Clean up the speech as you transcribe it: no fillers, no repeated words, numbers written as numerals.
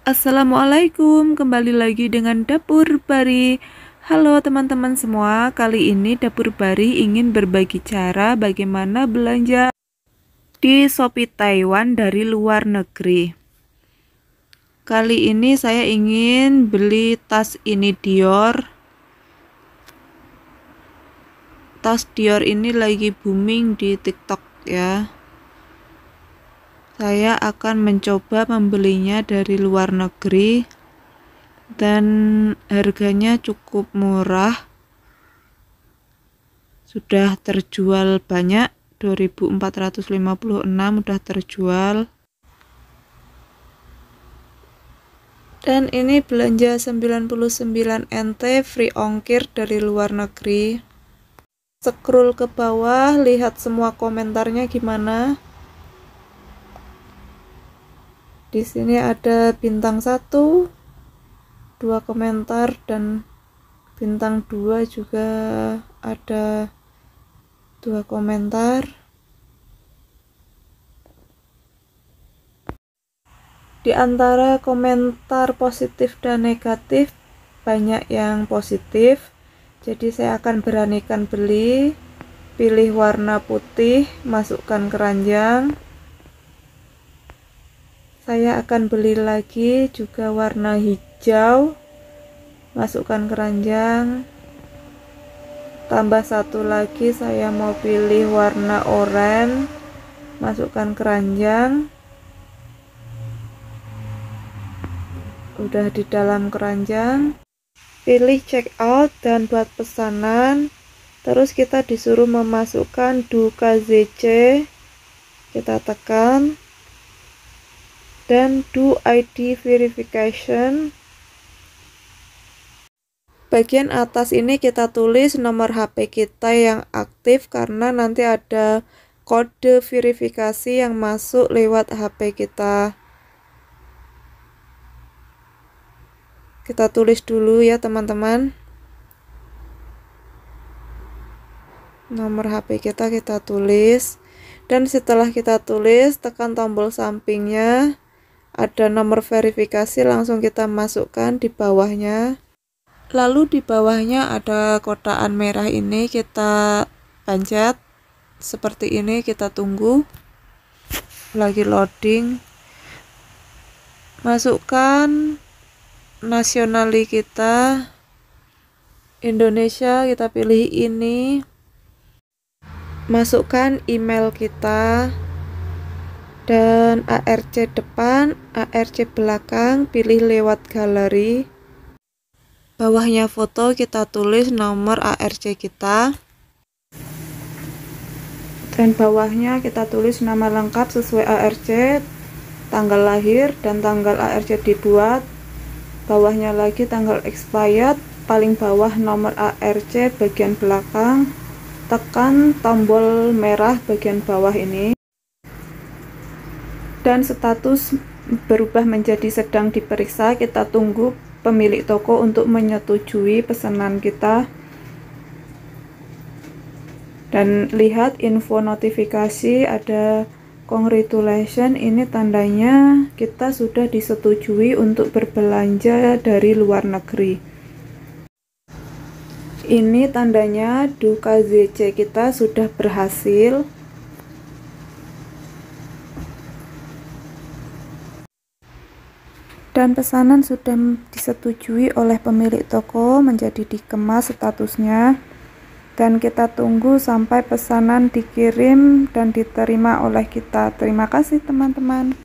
Assalamualaikum, kembali lagi dengan Dapur Bari. Halo teman-teman semua, kali ini Dapur Bari ingin berbagi cara bagaimana belanja di Shopee Taiwan dari luar negeri. Kali ini saya ingin beli tas ini Dior. Tas Dior ini lagi booming di TikTok ya. Saya akan mencoba membelinya dari luar negeri dan harganya cukup murah. Sudah terjual banyak, 2456 udah terjual. Dan ini belanja 99 NT free ongkir dari luar negeri. Scroll ke bawah, lihat semua komentarnya gimana. Di sini ada bintang 1, 2 komentar, dan bintang 2 juga ada 2 komentar. Di antara komentar positif dan negatif, banyak yang positif. Jadi saya akan beranikan beli, pilih warna putih, masukkan keranjang. Saya akan beli lagi juga warna hijau, masukkan keranjang. Tambah satu lagi, saya mau pilih warna oranye, masukkan keranjang. Udah di dalam keranjang, pilih check out dan buat pesanan. Terus kita disuruh memasukkan Du KZC, kita tekan, dan Do ID verification. Bagian atas ini kita tulis nomor HP kita yang aktif karena nanti ada kode verifikasi yang masuk lewat HP kita. Kita tulis dulu ya teman-teman. Nomor HP kita tulis, dan setelah kita tulis, tekan tombol sampingnya. Ada nomor verifikasi, langsung kita masukkan di bawahnya. Lalu di bawahnya ada kotaan merah ini, kita pencet seperti ini, kita tunggu. Lagi loading. Masukkan nasionali kita, Indonesia, kita pilih ini. Masukkan email kita dan ARC depan, ARC belakang, pilih lewat galeri. Bawahnya foto, kita tulis nomor ARC kita. Dan bawahnya kita tulis nama lengkap sesuai ARC, tanggal lahir dan tanggal ARC dibuat. Bawahnya lagi tanggal expired, paling bawah nomor ARC bagian belakang. Tekan tombol merah bagian bawah ini. Dan status berubah menjadi sedang diperiksa. Kita tunggu pemilik toko untuk menyetujui pesanan kita. Dan lihat info notifikasi ada congratulations, ini tandanya kita sudah disetujui untuk berbelanja dari luar negeri. Ini tandanya Du KZC kita sudah berhasil. Dan pesanan sudah disetujui oleh pemilik toko, menjadi dikemas statusnya. Dan kita tunggu sampai pesanan dikirim dan diterima oleh kita. Terima kasih teman-teman.